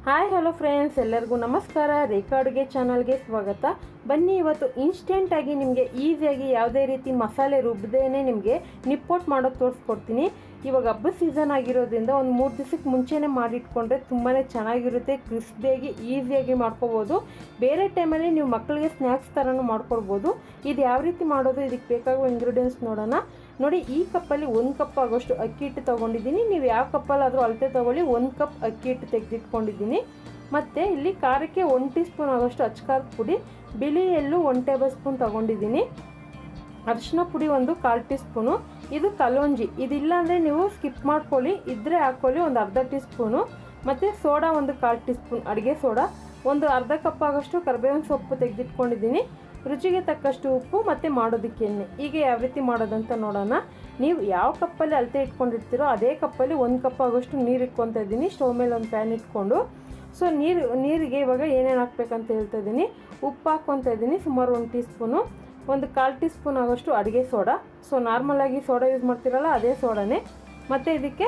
Hi hello friends, ಎಲ್ಲರಿಗೂ ನಮಸ್ಕಾರ. ರೇಖಾ ಅಡುಗೆ ಚಾನಲ್ಗೆ ಸ್ವಾಗತ. ಬನ್ನಿ, ಇವತ್ತು ಇನ್ಸ್ಟೆಂಟಾಗಿ ನಿಮಗೆ ಈಸಿಯಾಗಿ ಯಾವುದೇ ರೀತಿ ಮಸಾಲೆ ರುಬ್ಬದೇನೆ ನಿಮಗೆ ನಿಪ್ಪಟ್ಟು ಮಾಡೋದು ತೋರಿಸ್ಕೊಡ್ತೀನಿ. ಇವಾಗ ಹಬ್ಬದ ಸೀಸನ್ ಆಗಿರೋದ್ರಿಂದ ಒಂದು 3 ದಿವಸಕ್ಕೆ ಮುಂಚೆನೇ ಮಾಡಿಟ್ಕೊಂಡ್ರೆ ತುಂಬಾ ಚೆನ್ನಾಗಿರುತ್ತೆ. ಕ್ರಿಸ್ಪಿಯಾಗಿ ಈಸಿಯಾಗಿ ಮಾಡ್ಕೋಬೋದು. ಬೇರೆ ಟೈಮಲ್ಲಿ ನೀವು ಮಕ್ಕಳಿಗೆ ಸ್ನ್ಯಾಕ್ಸ್ ಥರನೂ ಮಾಡ್ಕೊಳ್ಬೋದು. ಇದು ಯಾವ ರೀತಿ ಮಾಡೋದು, ಇದಕ್ಕೆ ಬೇಕಾಗುವ ಇಂಗ್ರೀಡಿಯೆಂಟ್ಸ್ ನೋಡೋಣ. ನೋಡಿ, ಈ ಕಪ್ಪಲ್ಲಿ 1 ಕಪ್ ಆಗೋಷ್ಟು ಅಕ್ಕಿ ಹಿಟ್ಟು ತೊಗೊಂಡಿದ್ದೀನಿ. ನೀವು ಯಾವ ಕಪ್ಪಲ್ಲಾದರೂ ಅಳತೆ ತೊಗೊಳ್ಳಿ. 1 ಕಪ್ ಅಕ್ಕಿ ಹಿಟ್ಟು ತೆಗೆದಿಟ್ಕೊಂಡಿದ್ದೀನಿ. ಮತ್ತು ಇಲ್ಲಿ ಖಾರಕ್ಕೆ 1 ಟೀ ಸ್ಪೂನ್ ಆಗೋಷ್ಟು ಅಚ್ಚಕಾರದ ಪುಡಿ, ಬಿಳಿ ಎಳ್ಳು 1 ಟೇಬಲ್ ಸ್ಪೂನ್ ತೊಗೊಂಡಿದ್ದೀನಿ, ಅರಿಶಿನ ಪುಡಿ 1/4 ಟೀ ಸ್ಪೂನು. ಇದು ಕಲೋಂಜಿ, ಇದಿಲ್ಲ ಅಂದರೆ ನೀವು ಸ್ಕಿಪ್ ಮಾಡ್ಕೊಳ್ಳಿ, ಇದ್ದರೆ ಹಾಕ್ಕೊಳ್ಳಿ. ಒಂದು ಅರ್ಧ ಟೀ ಸ್ಪೂನು. ಮತ್ತು ಸೋಡಾ 1/4 ಟೀ ಸ್ಪೂನ್, ಅಡುಗೆ ಸೋಡಾ. ಒಂದು ಅರ್ಧ ಕಪ್ ಆಗೋಷ್ಟು ಕರಿಬೇವಿನ ಸೊಪ್ಪು ತೆಗೆದಿಟ್ಕೊಂಡಿದ್ದೀನಿ. ರುಚಿಗೆ ತಕ್ಕಷ್ಟು ಉಪ್ಪು ಮತ್ತು ಮಾಡೋದಕ್ಕೆ ಎಣ್ಣೆ. ಈಗ ಯಾವ ರೀತಿ ಮಾಡೋದಂತ ನೋಡೋಣ. ನೀವು ಯಾವ ಕಪ್ಪಲ್ಲಿ ಅಳತೆ ಇಟ್ಕೊಂಡಿರ್ತೀರೋ ಅದೇ ಕಪ್ಪಲ್ಲಿ 1 ಕಪ್ ಆಗೋಷ್ಟು ನೀರು ಇಟ್ಕೊತಾ ಇದ್ದೀನಿ. ಸ್ಟವ್ ಮೇಲೆ ಒಂದು ಪ್ಯಾನ್ ಇಟ್ಕೊಂಡು, ಸೊ ನೀರಿಗೆ ಇವಾಗ ಏನೇನು ಹಾಕ್ಬೇಕಂತ ಹೇಳ್ತಾ ಇದ್ದೀನಿ. ಉಪ್ಪು ಹಾಕ್ಕೊತಾ ಇದ್ದೀನಿ, ಸುಮಾರು 1 ಟೀ ಸ್ಪೂನು. 1/4 ಟೀ ಸ್ಪೂನ್ ಆಗೋಷ್ಟು ಅಡುಗೆ ಸೋಡಾ. ಸೊ ನಾರ್ಮಲಾಗಿ ಸೋಡಾ ಯೂಸ್ ಮಾಡ್ತೀರಲ್ಲ ಅದೇ ಸೋಡಾನೇ. ಮತ್ತು ಇದಕ್ಕೆ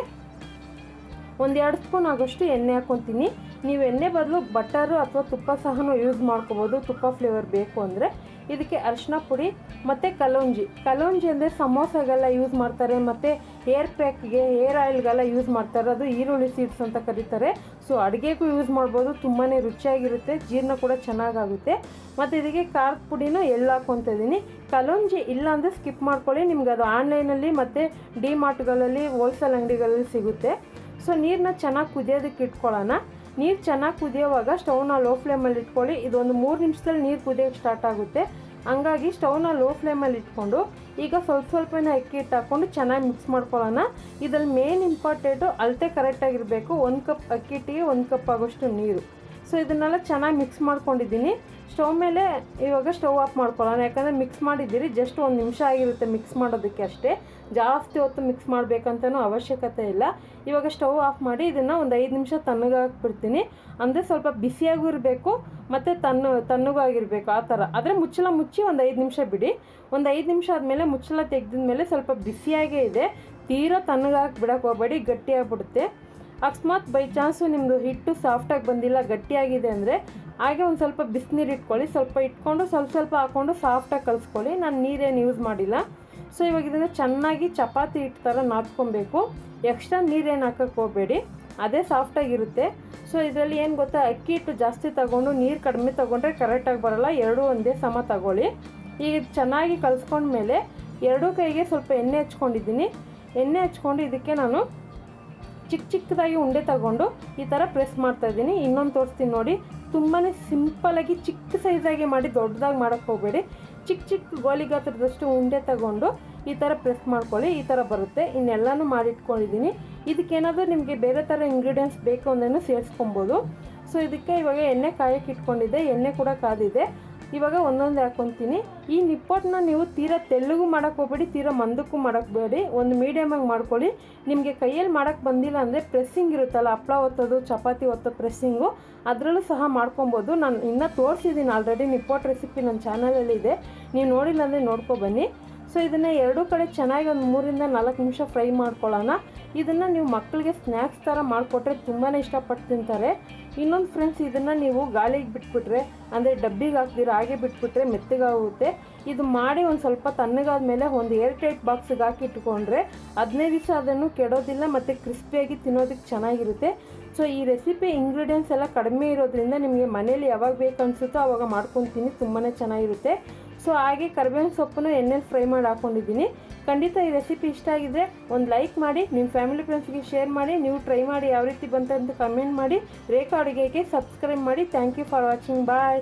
1-2 ಸ್ಪೂನ್ ಆಗೋಷ್ಟು ಎಣ್ಣೆ ಹಾಕ್ಕೊತೀನಿ. ನೀವು ಎಣ್ಣೆ ಬದಲು ಬಟರು ಅಥವಾ ತುಪ್ಪ ಸಹ ಯೂಸ್ ಮಾಡ್ಕೋಬೋದು, ತುಪ್ಪ ಫ್ಲೇವರ್ ಬೇಕು ಅಂದರೆ. ಇದಕ್ಕೆ ಅರಿಶಿನ ಪುಡಿ ಮತ್ತು ಕಲೋಂಜಿ ಅಂದರೆ ಸಮೋಸಾಗೆಲ್ಲ ಯೂಸ್ ಮಾಡ್ತಾರೆ, ಮತ್ತು ಹೇರ್ ಪ್ಯಾಕ್ಗೆ, ಹೇರ್ ಆಯಿಲ್ಗೆಲ್ಲ ಯೂಸ್ ಮಾಡ್ತಾರೆ. ಅದು ಈರುಳ್ಳಿ ಸೀಡ್ಸ್ ಅಂತ ಕರೀತಾರೆ. ಸೊ ಅಡುಗೆಗೂ ಯೂಸ್ ಮಾಡ್ಬೋದು, ತುಂಬಾ ರುಚಿಯಾಗಿರುತ್ತೆ, ಜೀರ್ಣ ಕೂಡ ಚೆನ್ನಾಗಾಗುತ್ತೆ. ಮತ್ತು ಇದಕ್ಕೆ ಖಾರದ ಪುಡಿನೂ ಎಳ್ಳು ಹಾಕ್ಕೊತಾ ಇದ್ದೀನಿ. ಕಲೋಂಜಿ ಇಲ್ಲ ಅಂದರೆ ಸ್ಕಿಪ್ ಮಾಡ್ಕೊಳ್ಳಿ, ನಿಮ್ಗೆ ಅದು ಆನ್ಲೈನಲ್ಲಿ ಮತ್ತು ಡಿ ಮಾರ್ಟ್ಗಳಲ್ಲಿ, ಹೋಲ್ಸೇಲ್ ಅಂಗಡಿಗಳಲ್ಲಿ ಸಿಗುತ್ತೆ. ಸೊ ನೀರನ್ನ ಚೆನ್ನಾಗಿ ಕುದಿಯೋದಕ್ಕೆ ಇಟ್ಕೊಳ್ಳೋಣ. ನೀರು ಚೆನ್ನಾಗಿ ಕುದಿಯೋವಾಗ ಸ್ಟವ್ನ ಲೋ ಫ್ಲೇಮಲ್ಲಿ ಇಟ್ಕೊಳ್ಳಿ. ಇದೊಂದು 3 ನಿಮಿಷದಲ್ಲಿ ನೀರು ಕುದಿಯೋಕ್ಕೆ ಸ್ಟಾರ್ಟ್ ಆಗುತ್ತೆ. ಹಂಗಾಗಿ ಸ್ಟವ್ನ ಲೋ ಫ್ಲೇಮಲ್ಲಿ ಇಟ್ಕೊಂಡು ಈಗ ಸ್ವಲ್ಪನೇ ಅಕ್ಕಿ ಹಿಟ್ಟು ಹಾಕ್ಕೊಂಡು ಚೆನ್ನಾಗಿ ಮಿಕ್ಸ್ ಮಾಡ್ಕೊಳ್ಳೋಣ. ಇದ್ರಲ್ಲಿ ಮೇನ್ ಇಂಪಾರ್ಟೆಂಟು ಅಳತೆ ಕರೆಕ್ಟಾಗಿರಬೇಕು. 1 ಕಪ್ ಅಕ್ಕಿ ಹಿಟ್ಟಿಗೆ 1 ಕಪ್ ಆಗೋಷ್ಟು ನೀರು. ಸೊ ಇದನ್ನೆಲ್ಲ ಚೆನ್ನಾಗಿ ಮಿಕ್ಸ್ ಮಾಡ್ಕೊಂಡಿದ್ದೀನಿ. ಸ್ಟವ್ ಮೇಲೆ ಇವಾಗ ಸ್ಟವ್ ಆಫ್ ಮಾಡ್ಕೊಳ್ಳೋಣ. ಯಾಕಂದರೆ ಮಿಕ್ಸ್ ಮಾಡಿದ್ದೀರಿ, ಜಸ್ಟ್ 1 ನಿಮಿಷ ಆಗಿರುತ್ತೆ ಮಿಕ್ಸ್ ಮಾಡೋದಕ್ಕೆ ಅಷ್ಟೇ. ಜಾಸ್ತಿ ಹೊತ್ತು ಮಿಕ್ಸ್ ಮಾಡಬೇಕಂತನೂ ಅವಶ್ಯಕತೆ ಇಲ್ಲ. ಇವಾಗ ಸ್ಟವ್ ಆಫ್ ಮಾಡಿ ಇದನ್ನು ಒಂದು 5 ನಿಮಿಷ ತಣ್ಣಗಾಕ್ಬಿಡ್ತೀನಿ. ಅಂದರೆ ಸ್ವಲ್ಪ ಬಿಸಿಯಾಗೂ ಇರಬೇಕು ಮತ್ತು ತಣ್ಣಗೂ ಆಗಿರಬೇಕು, ಆ ಥರ. ಆದರೆ ಮುಚ್ಚಳ ಮುಚ್ಚಿ ಒಂದು 5 ನಿಮಿಷ ಬಿಡಿ. ಒಂದು 5 ನಿಮಿಷ ಆದಮೇಲೆ ಮುಚ್ಚಳ ತೆಗೆದ ಮೇಲೆ ಸ್ವಲ್ಪ ಬಿಸಿಯಾಗೇ ಇದೆ, ತೀರಾ ತಣ್ಣಗಾಕಿ ಬಿಡೋಕೆ ಹೋಗಬೇಡಿ, ಗಟ್ಟಿಯಾಗಿಬಿಡುತ್ತೆ. ಅಕಸ್ಮಾತ್ ಬೈ ಚಾನ್ಸು ನಿಮ್ಮದು ಹಿಟ್ಟು ಸಾಫ್ಟಾಗಿ ಬಂದಿಲ್ಲ, ಗಟ್ಟಿಯಾಗಿದೆ ಅಂದರೆ ಹಾಗೆ ಒಂದು ಸ್ವಲ್ಪ ಬಿಸಿನೀರು ಇಟ್ಕೊಳ್ಳಿ. ಸ್ವಲ್ಪ ಇಟ್ಕೊಂಡು ಸ್ವಲ್ಪ ಹಾಕ್ಕೊಂಡು ಸಾಫ್ಟಾಗಿ ಕಲಿಸ್ಕೊಳ್ಳಿ. ನಾನು ನೀರೇನು ಯೂಸ್ ಮಾಡಿಲ್ಲ. ಸೊ ಇವಾಗ ಇದನ್ನು ಚೆನ್ನಾಗಿ ಚಪಾತಿ ಹಿಟ್ಟು ಥರ ನಾದ್ಕೊಬೇಕು. ಎಕ್ಸ್ಟ್ರಾ ನೀರೇನು ಹಾಕೋಕ್ಕೆ ಹೋಗಬೇಡಿ, ಅದೇ ಸಾಫ್ಟಾಗಿರುತ್ತೆ. ಸೊ ಇದರಲ್ಲಿ ಏನು ಗೊತ್ತಾ, ಅಕ್ಕಿ ಹಿಟ್ಟು ಜಾಸ್ತಿ ತಗೊಂಡು ನೀರು ಕಡಿಮೆ ತೊಗೊಂಡ್ರೆ ಕರೆಕ್ಟಾಗಿ ಬರೋಲ್ಲ. ಎರಡೂ ಒಂದೇ ಸಮ ತಗೊಳ್ಳಿ. ಈಗ ಚೆನ್ನಾಗಿ ಕಲಿಸ್ಕೊಂಡ್ಮೇಲೆ ಎರಡೂ ಕೈಗೆ ಸ್ವಲ್ಪ ಎಣ್ಣೆ ಹಚ್ಕೊಂಡಿದ್ದೀನಿ. ಎಣ್ಣೆ ಹಚ್ಕೊಂಡು ಇದಕ್ಕೆ ನಾನು ಚಿಕ್ಕದಾಗಿ ಉಂಡೆ ತಗೊಂಡು ಈ ಥರ ಪ್ರೆಸ್ ಮಾಡ್ತಾಯಿದ್ದೀನಿ. ಇನ್ನೊಂದು ತೋರಿಸ್ತೀನಿ ನೋಡಿ. ತುಂಬಾ ಸಿಂಪಲಾಗಿ ಚಿಕ್ಕ ಸೈಜಾಗಿ ಮಾಡಿ, ದೊಡ್ಡದಾಗಿ ಮಾಡೋಕ್ಕೆ ಹೋಗಬೇಡಿ. ಚಿಕ್ಕ ಗೋಲಿ ಗಾತ್ರದಷ್ಟು ಉಂಡೆ ತಗೊಂಡು ಈ ಥರ ಪ್ರೆಸ್ ಮಾಡ್ಕೊಳ್ಳಿ. ಈ ಥರ ಬರುತ್ತೆ. ಇನ್ನೆಲ್ಲನೂ ಮಾಡಿಟ್ಕೊಂಡಿದ್ದೀನಿ. ಇದಕ್ಕೇನಾದರೂ ನಿಮಗೆ ಬೇರೆ ಥರ ಇಂಗ್ರೀಡಿಯೆಂಟ್ಸ್ ಬೇಕು ಅಂದ್ರೂ ಸೇರಿಸ್ಕೊಬೋದು. ಸೊ ಇದಕ್ಕೆ ಇವಾಗ ಎಣ್ಣೆ ಕಾಯಕ್ಕೆ ಇಟ್ಕೊಂಡಿದ್ದೆ, ಎಣ್ಣೆ ಕೂಡ ಕಾದಿದೆ. ಇವಾಗ ಒಂದೊಂದೇ ಹಾಕ್ಕೊತೀನಿ. ಈ ನಿಪ್ಪಟ್ಟನ್ನ ನೀವು ತೀರಾ ತೆಳ್ಳಗೂ ಮಾಡೋಕ್ಕೆ ಹೋಗಬೇಡಿ, ತೀರಾ ಮಂದಕ್ಕೂ ಮಾಡೋಕ್ಬೇಡಿ, ಒಂದು ಮೀಡಿಯಮಾಗಿ ಮಾಡ್ಕೊಳ್ಳಿ. ನಿಮಗೆ ಕೈಯಲ್ಲಿ ಮಾಡೋಕ್ಕೆ ಬಂದಿಲ್ಲ ಅಂದರೆ ಪ್ರೆಸ್ಸಿಂಗ್ ಇರುತ್ತಲ್ಲ, ಹಪ್ಪಳ ಒತ್ತೋದು, ಚಪಾತಿ ಒತ್ತೋ ಪ್ರೆಸ್ಸಿಂಗು, ಅದರಲ್ಲೂ ಸಹ ಮಾಡ್ಕೊಬೋದು. ನಾನು ಇನ್ನೂ ತೋರಿಸಿದ್ದೀನಿ ಆಲ್ರೆಡಿ, ನಿಪ್ಪಟ್ಟು ರೆಸಿಪಿ ನನ್ನ ಚಾನಲಲ್ಲಿ ಇದೆ, ನೀವು ನೋಡಿಲ್ಲ ಅಂದರೆ ನೋಡ್ಕೊಬನ್ನಿ. ಸೊ ಇದನ್ನು ಎರಡೂ ಕಡೆ ಚೆನ್ನಾಗಿ ಒಂದು 3-4 ನಿಮಿಷ ಫ್ರೈ ಮಾಡ್ಕೊಳ್ಳೋಣ. ಇದನ್ನು ನೀವು ಮಕ್ಕಳಿಗೆ ಸ್ನ್ಯಾಕ್ಸ್ ಥರ ಮಾಡಿಕೊಟ್ರೆ ತುಂಬಾ ಇಷ್ಟಪಟ್ಟು ತಿಂತಾರೆ. ಇನ್ನೊಂದು ಫ್ರೆಂಡ್ಸ್, ಇದನ್ನು ನೀವು ಗಾಳಿಗೆ ಬಿಟ್ಬಿಟ್ರೆ, ಅಂದರೆ ಡಬ್ಬಿಗೆ ಹಾಕ್ದಿರ ಹಾಗೆ ಬಿಟ್ಬಿಟ್ರೆ ಮೆತ್ತಗಾಗುತ್ತೆ. ಇದು ಮಾಡಿ ಒಂದು ಸ್ವಲ್ಪ ತಣ್ಣಗಾದ ಮೇಲೆ ಒಂದು ಏರ್ ಟೈಟ್ ಬಾಕ್ಸಿಗೆ ಹಾಕಿ ಇಟ್ಕೊಂಡ್ರೆ 15 ದಿವಸ ಅದನ್ನು ಕೆಡೋದಿಲ್ಲ ಮತ್ತು ಕ್ರಿಸ್ಪಿಯಾಗಿ ತಿನ್ನೋದಕ್ಕೆ ಚೆನ್ನಾಗಿರುತ್ತೆ. ಸೊ ಈ ರೆಸಿಪಿ ಇಂಗ್ರೀಡಿಯೆಂಟ್ಸ್ ಎಲ್ಲ ಕಡಿಮೆ ಇರೋದ್ರಿಂದ ನಿಮಗೆ ಮನೇಲಿ ಯಾವಾಗ ಬೇಕು ಅನಿಸುತ್ತೋ ಆವಾಗ ಮಾಡ್ಕೊತೀನಿ, ತುಂಬಾ ಚೆನ್ನಾಗಿರುತ್ತೆ. ಸೊ ಹಾಗೆ ಕರಿಬೇವಿನ ಸೊಪ್ಪನ್ನು ಎಣ್ಣೆಲಿ ಫ್ರೈ ಮಾಡಿ ಹಾಕ್ಕೊಂಡಿದ್ದೀನಿ. ಖಂಡಿತ ಈ ರೆಸಿಪಿ ಇಷ್ಟ ಆಗಿದ್ರೆ ಒಂದು ಲೈಕ್ ಮಾಡಿ, ನಿಮ್ಮ ಫ್ಯಾಮಿಲಿ ಫ್ರೆಂಡ್ಸ್ಗೆ ಶೇರ್ ಮಾಡಿ, ನೀವು ಟ್ರೈ ಮಾಡಿ ಯಾವ ರೀತಿ ಬಂತು ಅಂತ ಕಮೆಂಟ್ ಮಾಡಿ. ರೇಖಾ ಅಡುಗೆಗೆ ಸಬ್ಸ್ಕ್ರೈಬ್ ಮಾಡಿ. Thank you for watching. Bye.